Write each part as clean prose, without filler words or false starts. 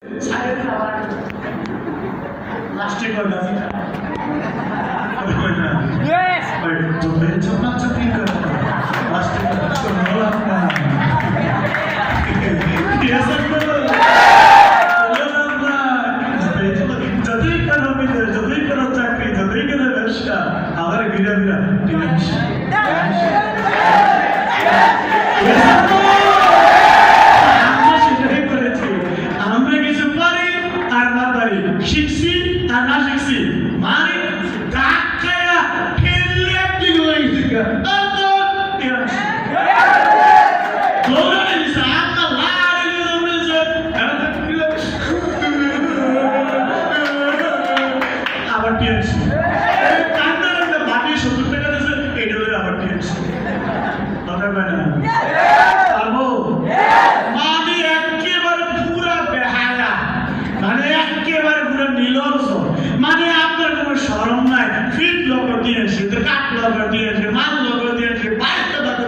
Plastic or nothing. Yes. But to build so much of people, plastic so no love now. Yes, I know. Jadi kalau kita, jadi kalau cakap, jadi kalau bersya, agar bila. শিখছি আর না শিখছি মানে ডাক্তারা ফেললে একদিন হয়ে গেছে আবার TNC কান্দার বাকি 70 টাকা দিয়েছে এটা হলে আবার টিএনসি কথা বলে না পারবো মানে একেবারে পুরা বেহায়া মানে একেবারে পুরো নিলজ্জ মানে আপনার কোনো শরম নাই ফিট লোক দিয়েছে কাঠ লোক দিয়েছে মান লোক দিয়েছে বাইক লোক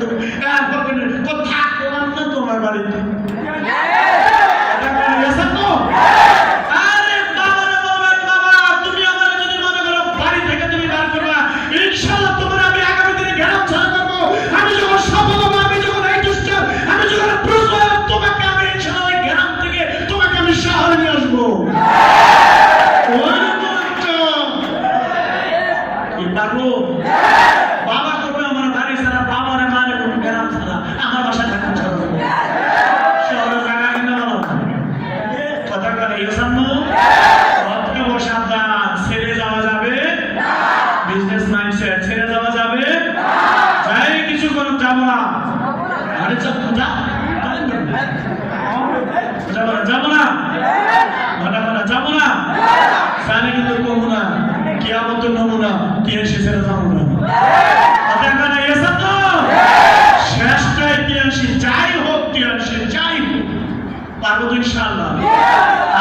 দিয়েছে কোথা করলাম না তোমার বাড়িতে আরে বাবা তুমি আমার যদি মনে করো বাড়ি থেকে তুমি বার করবা ইনশাআল্লাহ তোমার আমি আগামী দিনে গ্রাম ছাড়া করবো আমি যখন সফল হবো আমি যখন এই দুষ্ট আমি যখন প্রশ্ন তোমাকে আমি ইনশাআল্লাহ গ্রাম থেকে তোমাকে আমি শহরে নিয়ে আসবো বাবা করবে আমার বাড়ি ছাড়া বাবার মানে কোন গ্রাম ছাড়া আমার বাসা থাকতে শহরে জায়গা কিনা বলো কথা করে সাবধান ছেড়ে যাওয়া যাবে বিজনেস মাইন্ডসেট ছেড়ে যাওয়া যাবে যাই কিছু করুন যাবো না আরে যাবো না যাবো না সানে কিন্তু কমু না কিয়ামত নমুনা টিএনসি ছেড়ে যাবো না আপনারা এসে তো শেষটাই টিএনসি যাই হোক টিএনসি যাই হোক পারবো ইনশাআল্লাহ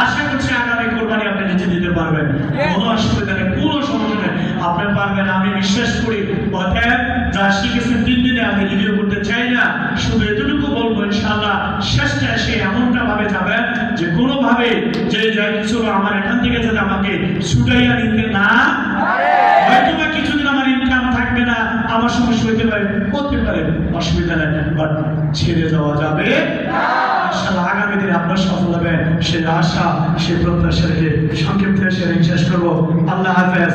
আশা করছি আগামী কোরবানি আপনি নিজে দিতে পারবেন কোনো অসুবিধা নেই কোনো সমস্যা নেই আপনি পারবেন আমি বিশ্বাস করি অতএব যা শিখেছেন 3 দিনে আমি রিভিউ করতে চাই না শুধু এতটুকু বলবো ইনশাআল্লাহ শেষটা এসে এমনটা ভাবে যাবেন যে কোনোভাবে যে যাই কিছু আমার এখান থেকে যাতে আমাকে ছুটাইয়া নিতে না হয়তো বা কিছুদিন আমার ইনকাম থাকবে না আমার সমস্যা হতে পারে অসুবিধা নেই বাট ছেড়ে যাওয়া যাবে ইনশাআল্লাহ আগামী দিনে আপনার সফল হবে সেই আশা সেই প্রত্যাশা রেখে সংক্ষিপ্ত শেষ করবো আল্লাহ হাফেজ।